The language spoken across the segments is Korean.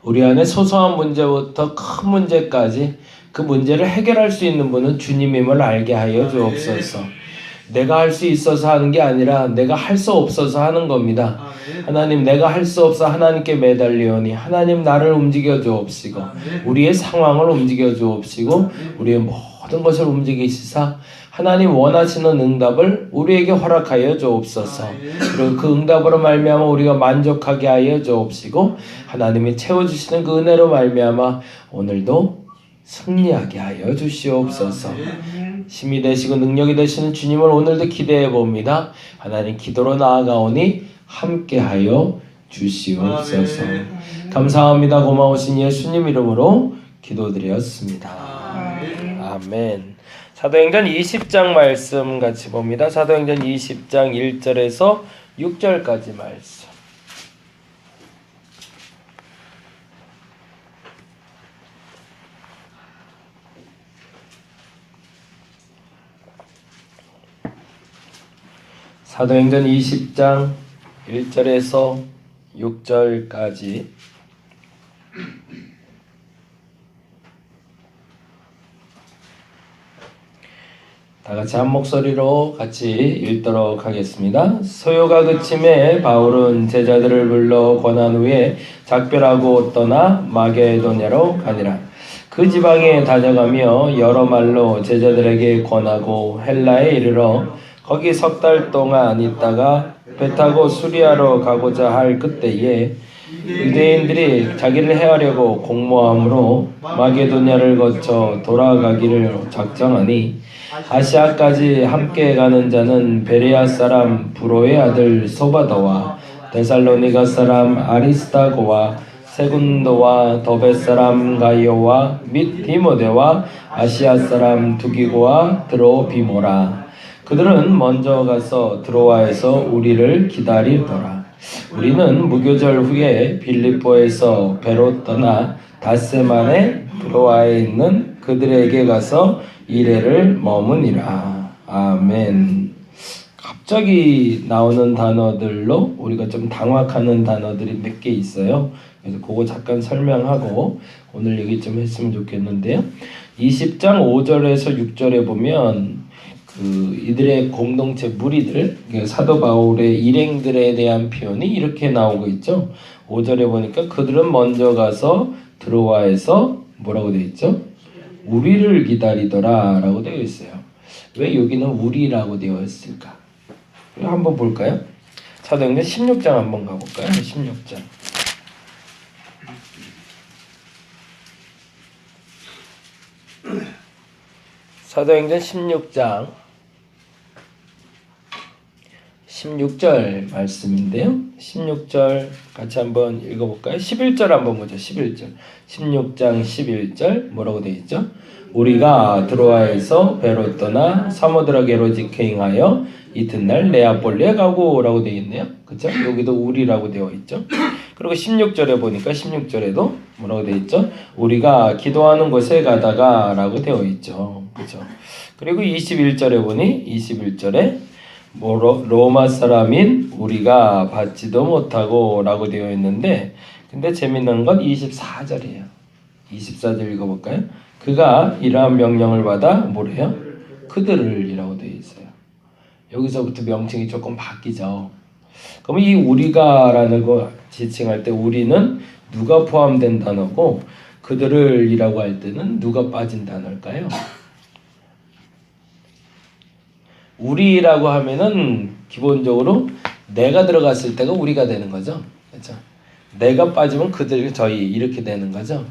우리 안에 소소한 문제부터 큰 문제까지 그 문제를 해결할 수 있는 분은 주님임을 알게 하여 주옵소서. 내가 할 수 있어서 하는 게 아니라 내가 할 수 없어서 하는 겁니다. 하나님, 내가 할 수 없어 하나님께 매달리오니 하나님 나를 움직여 주옵시고 우리의 상황을 움직여 주옵시고 우리의 모든 것을 움직이시사 하나님 원하시는 응답을 우리에게 허락하여 주옵소서. 그리고 그 응답으로 말미암아 우리가 만족하게 하여 주옵시고 하나님이 채워주시는 그 은혜로 말미암아 오늘도 승리하게 하여 주시옵소서. 힘이 되시고 능력이 되시는 주님을 오늘도 기대해 봅니다. 하나님, 기도로 나아가오니 함께하여 주시옵소서. 감사합니다. 고마우신 예수님 이름으로 기도드렸습니다. 아멘. 사도행전 20장 말씀 같이 봅니다. 사도행전 20장 1절에서 6절까지 말씀. 사도행전 20장 1절에서 6절까지 다같이 한 목소리로 같이 읽도록 하겠습니다. 소요가 그침에 바울은 제자들을 불러 권한 후에 작별하고 떠나 마게도냐로 가니라. 그 지방에 다녀가며 여러 말로 제자들에게 권하고 헬라에 이르러 거기 석 달 동안 있다가 배 타고 수리아로 가고자 할 그때에 유대인들이 자기를 해하려고 공모함으로 마게도냐를 거쳐 돌아가기를 작정하니 아시아까지 함께 가는 자는 베레아 사람 브로의 아들 소바더와 데살로니가 사람 아리스타고와 세군도와 더베 사람 가이오와 및 디모데와 아시아 사람 두기고와 드로비모라. 그들은 먼저 가서 드로아에서 우리를 기다리더라. 우리는 무교절 후에 빌립보에서 배로 떠나 닷새만에 드로아에 있는 그들에게 가서 이래를 머무니라. 아멘. 갑자기 나오는 단어들로 우리가 좀 당황하는 단어들이 몇 개 있어요. 그래서 그거 잠깐 설명하고 오늘 얘기 좀 했으면 좋겠는데요. 20장 5절에서 6절에 보면 이들의 공동체 무리들, 사도 바울의 일행들에 대한 표현이 이렇게 나오고 있죠. 5절에 보니까 그들은 먼저 가서 드로아에서 뭐라고 되어 있죠? 우리를 기다리더라 라고 되어 있어요. 왜 여기는 우리라고 되어 있을까? 한번 볼까요? 사도행전 16장 한번 가볼까요? 16장. 사도행전 16장 16절 말씀인데요. 16절 같이 한번 읽어볼까요? 11절 한번 보죠. 11절. 16장 11절 뭐라고 되어 있죠? 우리가 드로아에서 배로 떠나 사모드라게로 직행하여 이튿날 네아폴리에 가고 라고 되어 있네요. 그렇죠? 여기도 우리라고 되어 있죠. 그리고 16절에 보니까 16절에도 뭐라고 되어 있죠? 우리가 기도하는 곳에 가다가 라고 되어 있죠. 그렇죠? 그리고 21절에 보니 21절에 로마 사람인 우리가 받지도 못하고 라고 되어 있는데, 근데 재밌는 건 24절이에요. 24절 읽어볼까요? 그가 이러한 명령을 받아 뭐래요? 그들을 이라고 되어 있어요. 여기서부터 명칭이 조금 바뀌죠. 그럼 이 우리가라는 거 지칭할 때 우리는 누가 포함된 단어고 그들을 이라고 할 때는 누가 빠진 단어일까요? 우리라고 하면은 기본적으로 내가 들어갔을 때가 우리가 되는 거죠. 그렇죠? 내가 빠지면 그들, 저희 이렇게 되는 거죠.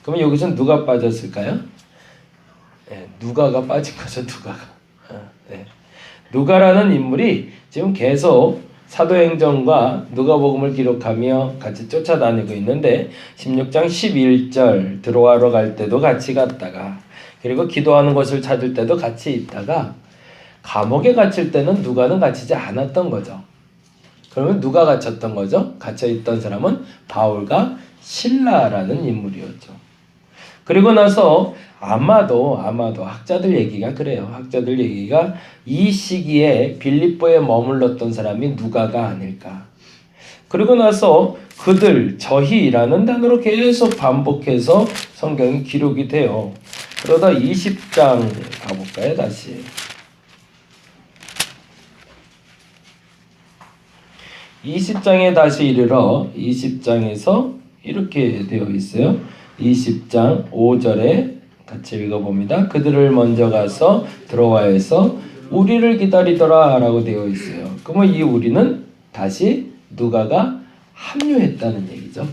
그러면 여기서 누가 빠졌을까요? 네, 누가가 빠진 거죠. 누가가. 네. 누가라는 인물이 지금 계속 사도행전과 누가복음을 기록하며 같이 쫓아다니고 있는데 16장 11절 드로아로 갈 때도 같이 갔다가 그리고 기도하는 곳을 찾을 때도 같이 있다가 감옥에 갇힐 때는 누가는 갇히지 않았던 거죠. 그러면 누가 갇혔던 거죠? 갇혀있던 사람은 바울과 실라라는 인물이었죠. 그리고 나서 아마도 학자들 얘기가 그래요. 학자들 얘기가 이 시기에 빌립보에 머물렀던 사람이 누가가 아닐까. 그리고 나서 그들, 저희라는 단어로 계속 반복해서 성경이 기록이 돼요. 그러다 20장 가볼까요? 다시. 20장에 다시 이르러 20장에서 이렇게 되어 있어요. 20장 5절에 같이 읽어봅니다. 그들을 먼저 가서 들어와 해서 우리를 기다리더라 라고 되어 있어요. 그러면 이 우리는 다시 누가가 합류했다는 얘기죠.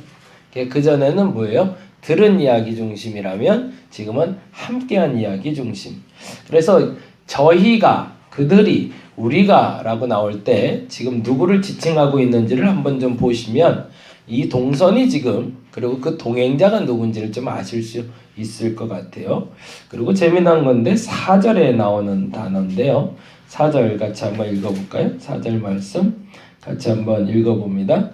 그전에는 뭐예요? 들은 이야기 중심이라면 지금은 함께한 이야기 중심. 그래서 저희가, 그들이, 우리가 라고 나올 때 지금 누구를 지칭하고 있는지를 한번 좀 보시면 이 동선이 지금, 그리고 그 동행자가 누군지를 좀 아실 수 있을 것 같아요. 그리고 재미난 건데 4절에 나오는 단어인데요. 4절 같이 한번 읽어볼까요? 4절 말씀 같이 한번 읽어봅니다.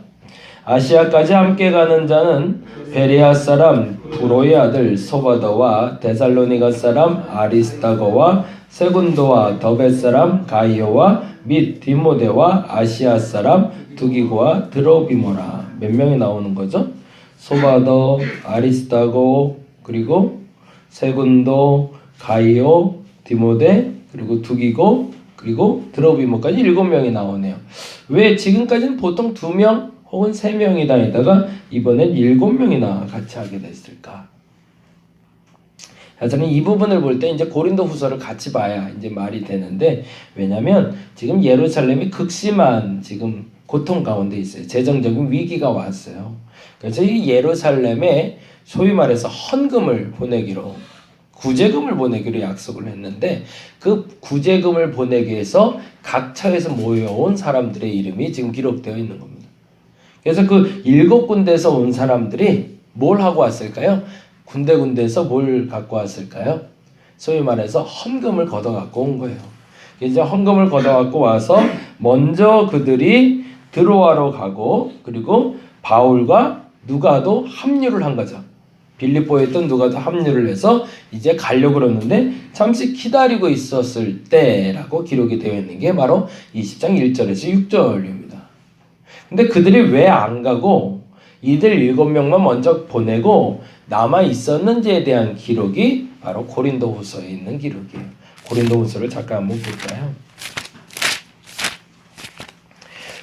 아시아까지 함께 가는 자는 베레아 사람 브로의 아들 소바더와 데살로니가 사람 아리스타고와 세군도와 더베 사람 가이오와 및 디모데와 아시아 사람 두기고와 드로비모라. 몇 명이 나오는 거죠? 소바더, 아리스타고, 그리고 세군도, 가이오, 디모데, 그리고 두기고, 그리고 드로비모까지 7명이 나오네요. 왜 지금까지는 보통 2명 혹은 3명이 다니다가 이번엔 7명이나 같이 하게 됐을까? 저는 이 부분을 볼 때 이제 고린도 후서를 같이 봐야 이제 말이 되는데, 왜냐면 지금 예루살렘이 극심한 지금 고통 가운데 있어요. 재정적인 위기가 왔어요. 그래서 이 예루살렘에 소위 말해서 헌금을 보내기로, 구제금을 보내기로 약속을 했는데, 그 구제금을 보내기 위해서 각 처에서 모여온 사람들의 이름이 지금 기록되어 있는 겁니다. 그래서 그 7군데에서 온 사람들이 뭘 하고 왔을까요? 군데군데에서 뭘 갖고 왔을까요? 소위 말해서 헌금을 걷어 갖고 온 거예요. 이제 헌금을 걷어 갖고 와서 먼저 그들이 드로아로 가고, 그리고 바울과 누가도 합류를 한 거죠. 빌립보에 있던 누가도 합류를 해서 이제 가려고 그러는데 잠시 기다리고 있었을 때라고 기록이 되어 있는 게 바로 20장 1절에서 6절입니다. 근데 그들이 왜 안 가고 이들 7명만 먼저 보내고 남아 있었는지에 대한 기록이 바로 고린도후서에 있는 기록이에요. 고린도후서를 잠깐 한번 볼까요?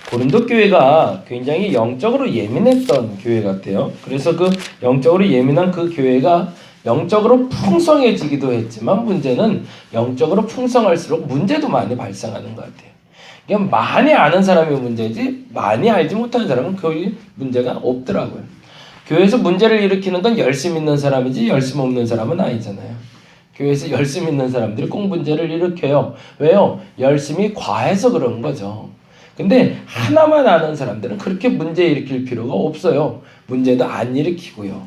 고린도 교회가 굉장히 영적으로 예민했던 교회 같아요. 그래서 그 영적으로 예민한 그 교회가 영적으로 풍성해지기도 했지만 문제는 영적으로 풍성할수록 문제도 많이 발생하는 것 같아요. 그냥 많이 아는 사람이 문제지 많이 알지 못하는 사람은 거의 문제가 없더라고요. 교회에서 문제를 일으키는 건 열심 있는 사람이지 열심 없는 사람은 아니잖아요. 교회에서 열심 있는 사람들이 꼭 문제를 일으켜요. 왜요? 열심히 과해서 그런 거죠. 근데 하나만 아는 사람들은 그렇게 문제 일으킬 필요가 없어요. 문제도 안 일으키고요.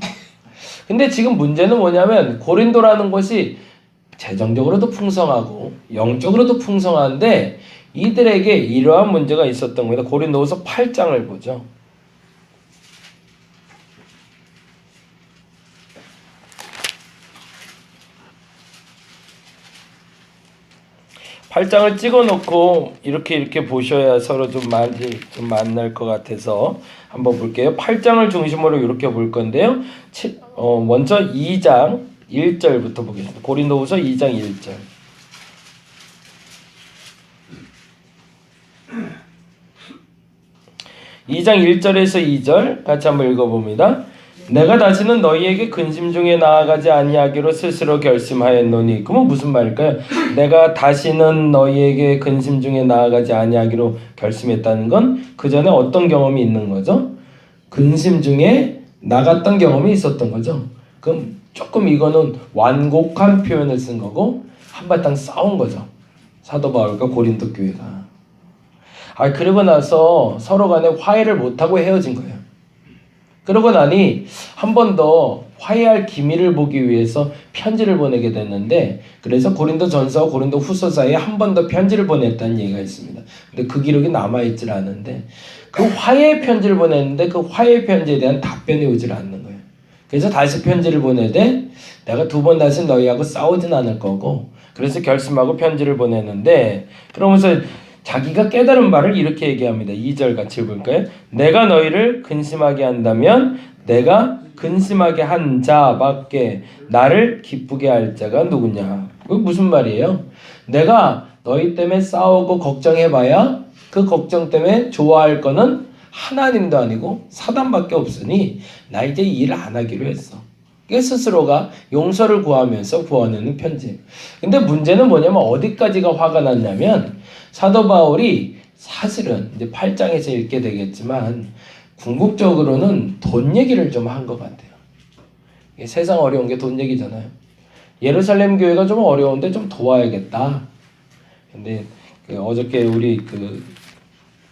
근데 지금 문제는 뭐냐면 고린도라는 곳이 재정적으로도 풍성하고 영적으로도 풍성한데 이들에게 이러한 문제가 있었던 겁니다. 고린도후서 8장을 보죠. 8장을 찍어놓고 이렇게 보셔야 서로 좀 만날 것 같아서 한번 볼게요. 8장을 중심으로 이렇게 볼 건데요. 먼저 2장 1절부터 보겠습니다. 고린도후서 2장 1절. 2장 1절에서 2절 같이 한번 읽어봅니다. 내가 다시는 너희에게 근심 중에 나아가지 아니하기로 스스로 결심하였노니. 그건 무슨 말일까요? 내가 다시는 너희에게 근심 중에 나아가지 아니하기로 결심했다는 건 그 전에 어떤 경험이 있는 거죠? 근심 중에 나갔던 경험이 있었던 거죠. 그럼 조금 이거는 완곡한 표현을 쓴 거고 한바탕 싸운 거죠. 사도 바울과 고린도 교회가. 그러고 나서 서로 간에 화해를 못하고 헤어진 거예요. 그러고 나니 한 번 더 화해할 기미를 보기 위해서 편지를 보내게 됐는데, 그래서 고린도 전서와 고린도 후서 사이에 한 번 더 편지를 보냈다는 얘기가 있습니다. 근데 그 기록이 남아있질 않은데, 그 화해 편지를 보냈는데 그 화해 편지에 대한 답변이 오질 않는 거예요. 그래서 다시 편지를 보내되 내가 2번 다시 너희하고 싸우진 않을 거고, 그래서 결심하고 편지를 보냈는데, 그러면서 자기가 깨달은 바를 이렇게 얘기합니다. 2절 같이 볼까요? 내가 너희를 근심하게 한다면 내가 근심하게 한 자밖에 나를 기쁘게 할 자가 누구냐? 그게 무슨 말이에요? 내가 너희 때문에 싸우고 걱정해봐야 그 걱정 때문에 좋아할 거는 하나님도 아니고 사단밖에 없으니 나 이제 일 안 하기로 했어. 이게 스스로가 용서를 구하면서 구하는 편지. 근데 문제는 뭐냐면 어디까지가 화가 났냐면 사도 바울이 사실은 이제 8장에서 읽게 되겠지만 궁극적으로는 돈 얘기를 좀 한 것 같아요. 세상 어려운 게 돈 얘기잖아요. 예루살렘 교회가 좀 어려운데 좀 도와야겠다. 근데 어저께 우리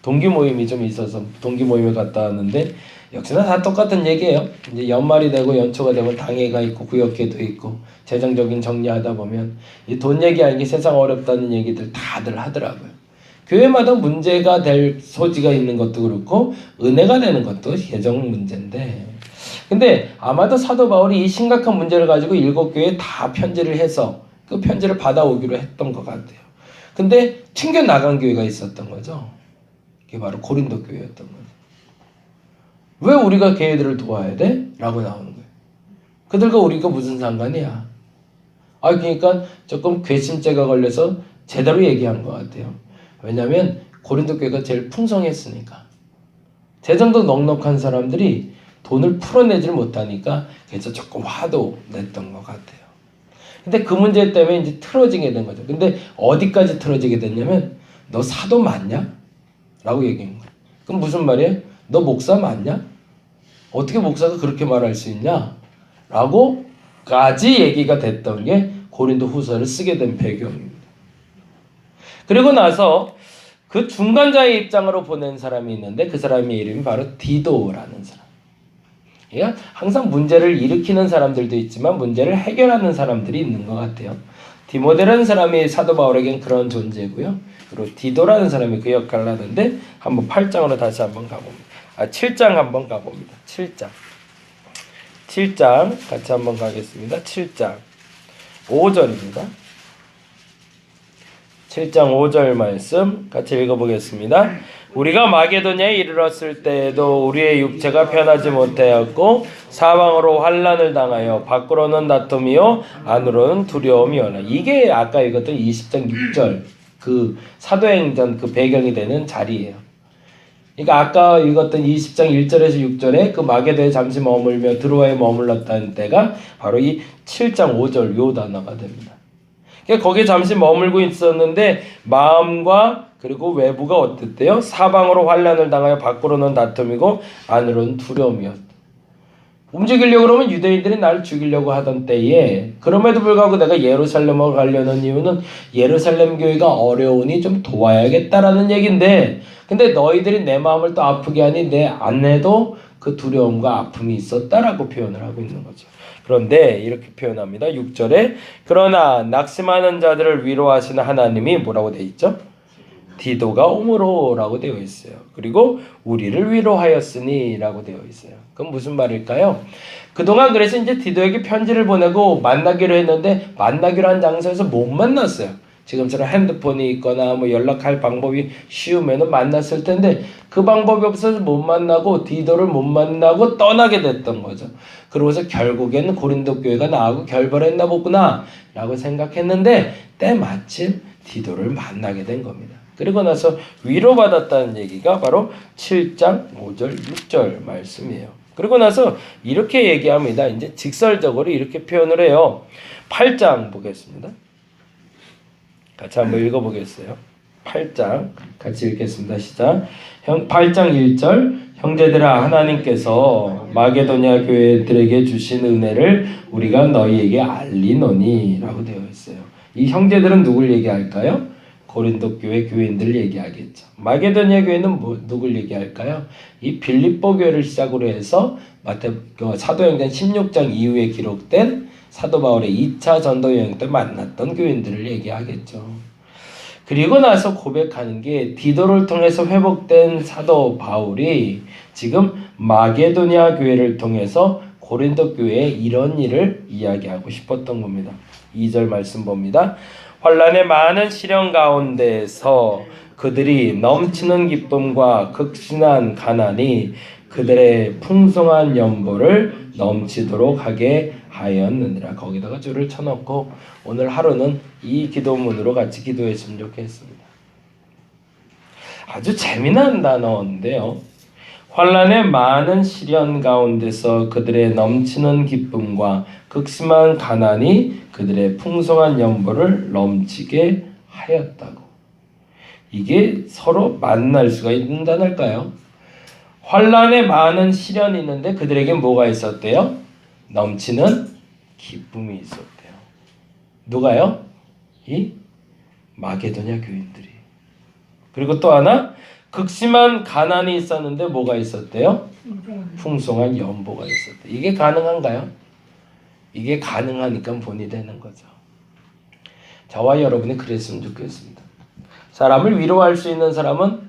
동기 모임이 좀 있어서 동기 모임에 갔다 왔는데 역시나 다 똑같은 얘기예요. 이제 연말이 되고 연초가 되면 당회가 있고 구역회도 있고 재정적인 정리하다 보면 이 돈 얘기하는 게 세상 어렵다는 얘기들 다들 하더라고요. 교회마다 문제가 될 소지가 있는 것도 그렇고 은혜가 되는 것도 예정 문제인데 근데 아마도 사도 바울이 이 심각한 문제를 가지고 7교회에 다 편지를 해서 그 편지를 받아오기로 했던 것 같아요. 근데 튕겨나간 교회가 있었던 거죠. 그게 바로 고린도 교회였던 거죠. 왜 우리가 걔네들을 도와야 돼? 라고 나오는 거예요. 그들과 우리가 무슨 상관이야? 그러니까 조금 괘씸죄가 걸려서 제대로 얘기한 것 같아요. 왜냐하면 고린도 교회가 제일 풍성했으니까. 재정도 넉넉한 사람들이 돈을 풀어내질 못하니까 그래서 조금 화도 냈던 것 같아요. 근데 그 문제 때문에 이제 틀어지게 된 거죠. 근데 어디까지 틀어지게 됐냐면 너 사도 맞냐? 라고 얘기한 거예요. 그럼 무슨 말이에요? 너 목사 맞냐? 어떻게 목사가 그렇게 말할 수 있냐? 라고까지 얘기가 됐던 게 고린도 후서를 쓰게 된 배경입니다. 그리고 나서 그 중간자의 입장으로 보낸 사람이 있는데 그 사람의 이름이 바로 디도라는 사람. 그러니까 항상 문제를 일으키는 사람들도 있지만 문제를 해결하는 사람들이 있는 것 같아요. 디모데라는 사람이 사도 바울에겐 그런 존재고요. 그리고 디도라는 사람이 그 역할을 하는데 한번 8장으로 다시 한번 가봅니다. 7장 한번 가봅니다. 7장 같이 한번 가겠습니다. 7장 5절입니다. 7장 5절 말씀 같이 읽어보겠습니다. 우리가 마게도냐에 이르렀을 때에도 우리의 육체가 편하지 못하였고 사방으로 환난을 당하여 밖으로는 다툼이요 안으로는 두려움이오나. 이게 아까 읽었던 20장 6절 그 사도행전 그 배경이 되는 자리예요. 그러니까 아까 읽었던 20장 1절에서 6절에 그 마게도에 잠시 머물며 드로아에 머물렀다는 때가 바로 이 7장 5절 요 단어가 됩니다. 그러니까 거기에 잠시 머물고 있었는데 마음과 그리고 외부가 어땠대요? 사방으로 환난을 당하여 밖으로는 다툼이고 안으로는 두려움이었다. 움직이려고 그러면 유대인들이 나를 죽이려고 하던 때에 그럼에도 불구하고 내가 예루살렘으로 가려는 이유는 예루살렘 교회가 어려우니 좀 도와야겠다라는 얘기인데 근데 너희들이 내 마음을 또 아프게 하니 내 안에도 그 두려움과 아픔이 있었다라고 표현을 하고 있는 거죠. 그런데 이렇게 표현합니다. 6절에 그러나 낙심하는 자들을 위로하시는 하나님이 뭐라고 되어 있죠? 디도가 오므로 라고 되어 있어요. 그리고 우리를 위로하였으니 라고 되어 있어요. 그럼 무슨 말일까요? 그동안 그래서 이제 디도에게 편지를 보내고 만나기로 했는데 만나기로 한 장소에서 못 만났어요. 지금처럼 핸드폰이 있거나 뭐 연락할 방법이 쉬우면 만났을 텐데 그 방법이 없어서 못 만나고 디도를 못 만나고 떠나게 됐던 거죠. 그러고서 결국에는 고린도 교회가 나하고 결별했나 보구나 라고 생각했는데 때마침 디도를 만나게 된 겁니다. 그리고 나서 위로받았다는 얘기가 바로 7장 5절 6절 말씀이에요. 그리고 나서 이렇게 얘기합니다. 이제 직설적으로 이렇게 표현을 해요. 8장 보겠습니다. 같이 한번 읽어보겠어요. 8장 같이 읽겠습니다. 시작. 8장 1절 형제들아 하나님께서 마게도냐 교회들에게 주신 은혜를 우리가 너희에게 알리노니 라고 되어 있어요. 이 형제들은 누굴 얘기할까요? 고린도 교회 교인들을 얘기하겠죠. 마게도냐 교회는 누굴 얘기할까요? 이 빌립보 교회를 시작으로 해서 사도행전 16장 이후에 기록된 사도 바울의 2차 전도 여행 때 만났던 교인들을 얘기하겠죠. 그리고 나서 고백하는 게 디도를 통해서 회복된 사도 바울이 지금 마게도냐 교회를 통해서 고린도 교회에 이런 일을 이야기하고 싶었던 겁니다. 2절 말씀 봅니다. 환난의 많은 시련 가운데서 그들이 넘치는 기쁨과 극심한 가난이 그들의 풍성한 연보를 넘치도록 하게 하였느니라. 거기다가 줄을 쳐놓고 오늘 하루는 이 기도문으로 같이 기도했으면 좋겠습니다. 아주 재미난 단어인데요. 환난의 많은 시련 가운데서 그들의 넘치는 기쁨과 극심한 가난이 그들의 풍성한 연보를 넘치게 하였다고. 이게 서로 만날 수가 있는 단어일까요? 환난에 많은 시련이 있는데 그들에게 뭐가 있었대요? 넘치는 기쁨이 있었대요. 누가요? 이 마게도냐 교인들이. 그리고 또 하나 극심한 가난이 있었는데 뭐가 있었대요? 풍성한 연보가 있었대요. 이게 가능한가요? 이게 가능하니까 본이 되는 거죠. 저와 여러분이 그랬으면 좋겠습니다. 사람을 위로할 수 있는 사람은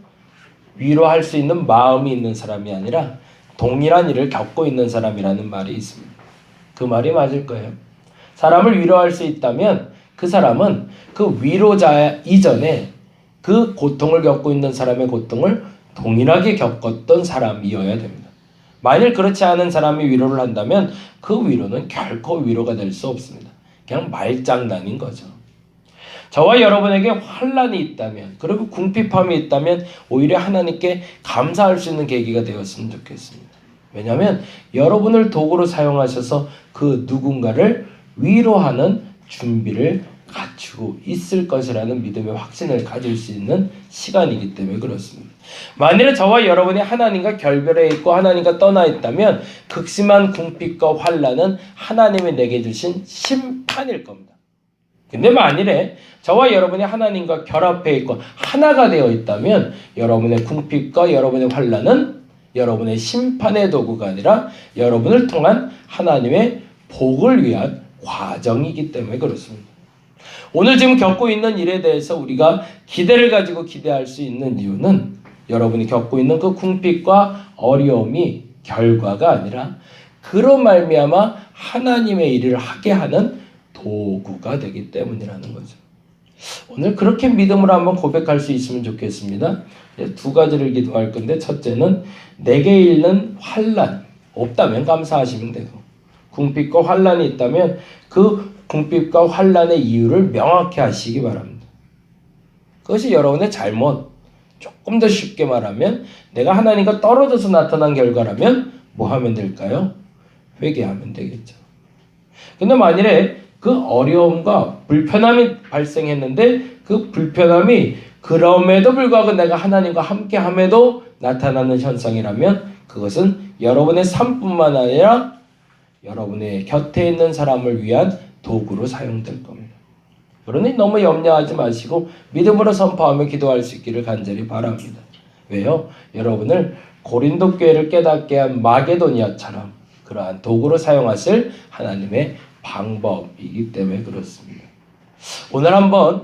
위로할 수 있는 마음이 있는 사람이 아니라 동일한 일을 겪고 있는 사람이라는 말이 있습니다. 그 말이 맞을 거예요. 사람을 위로할 수 있다면 그 사람은 그 위로자 이전에 그 고통을 겪고 있는 사람의 고통을 동일하게 겪었던 사람이어야 됩니다. 만일 그렇지 않은 사람이 위로를 한다면 그 위로는 결코 위로가 될 수 없습니다. 그냥 말장난인 거죠. 저와 여러분에게 환난이 있다면, 그리고 궁핍함이 있다면 오히려 하나님께 감사할 수 있는 계기가 되었으면 좋겠습니다. 왜냐하면 여러분을 도구로 사용하셔서 그 누군가를 위로하는 준비를 갖추고 있을 것이라는 믿음의 확신을 가질 수 있는 시간이기 때문에 그렇습니다. 만일에 저와 여러분이 하나님과 결별해 있고 하나님과 떠나 있다면 극심한 궁핍과 환난은 하나님이 내게 주신 심판일 겁니다. 근데 만일에 저와 여러분이 하나님과 결합해 있고 하나가 되어 있다면 여러분의 궁핍과 여러분의 환난은 여러분의 심판의 도구가 아니라 여러분을 통한 하나님의 복을 위한 과정이기 때문에 그렇습니다. 오늘 지금 겪고 있는 일에 대해서 우리가 기대를 가지고 기대할 수 있는 이유는 여러분이 겪고 있는 그 궁핍과 어려움이 결과가 아니라 그로 말미암아 하나님의 일을 하게 하는 도구가 되기 때문이라는 거죠. 오늘 그렇게 믿음으로 한번 고백할 수 있으면 좋겠습니다. 두 가지를 기도할 건데, 첫째는 내게 있는 환난 없다면 감사하시면 되고, 궁핍과 환난이 있다면 그 궁핍과 환난의 이유를 명확히 하시기 바랍니다. 그것이 여러분의 잘못, 조금 더 쉽게 말하면 내가 하나님과 떨어져서 나타난 결과라면 뭐 하면 될까요? 회개하면 되겠죠. 근데 만일에 그 어려움과 불편함이 발생했는데 그 불편함이 그럼에도 불구하고 내가 하나님과 함께함에도 나타나는 현상이라면 그것은 여러분의 삶뿐만 아니라 여러분의 곁에 있는 사람을 위한 도구로 사용될 겁니다. 그러니 너무 염려하지 마시고 믿음으로 선포하며 기도할 수 있기를 간절히 바랍니다. 왜요? 여러분을 고린도 교회를 깨닫게 한 마게도니아처럼 그러한 도구로 사용하실 하나님의 방법이기 때문에 그렇습니다. 오늘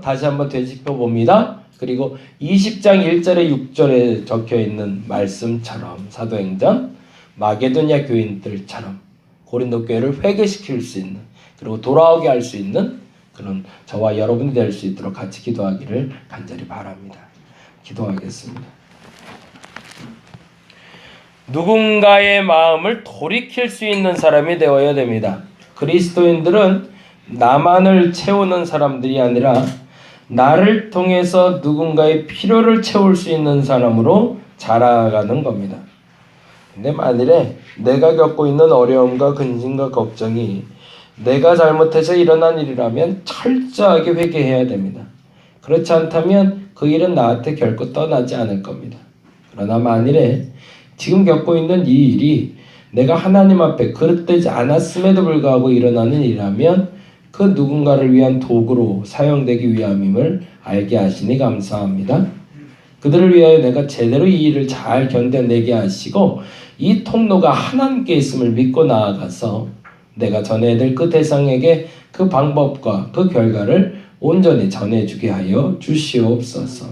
다시 한번 되짚어 봅니다. 그리고 20장 1절에 6절에 적혀있는 말씀처럼 사도행전 마게도니아 교인들처럼 고린도 교회를 회개시킬 수 있는, 그리고 돌아오게 할 수 있는 그런 저와 여러분이 될 수 있도록 같이 기도하기를 간절히 바랍니다. 기도하겠습니다. 누군가의 마음을 돌이킬 수 있는 사람이 되어야 됩니다. 그리스도인들은 나만을 채우는 사람들이 아니라 나를 통해서 누군가의 필요를 채울 수 있는 사람으로 자라가는 겁니다. 근데 만일에 내가 겪고 있는 어려움과 근심과 걱정이 내가 잘못해서 일어난 일이라면 철저하게 회개해야 됩니다. 그렇지 않다면 그 일은 나한테 결코 떠나지 않을 겁니다. 그러나 만일에 지금 겪고 있는 이 일이 내가 하나님 앞에 그릇되지 않았음에도 불구하고 일어나는 일이라면 그 누군가를 위한 도구로 사용되기 위함임을 알게 하시니 감사합니다. 그들을 위하여 내가 제대로 이 일을 잘 견뎌내게 하시고 이 통로가 하나님께 있음을 믿고 나아가서 내가 전해야 될 그 대상에게 그 방법과 그 결과를 온전히 전해주게 하여 주시옵소서.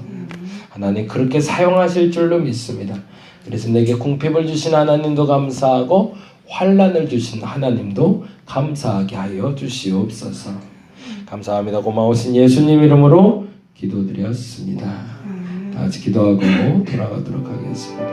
하나님 그렇게 사용하실 줄로 믿습니다. 그래서 내게 궁핍을 주신 하나님도 감사하고 환난을 주신 하나님도 감사하게 하여 주시옵소서. 감사합니다. 고마우신 예수님 이름으로 기도드렸습니다. 다 같이 기도하고 돌아가도록 하겠습니다.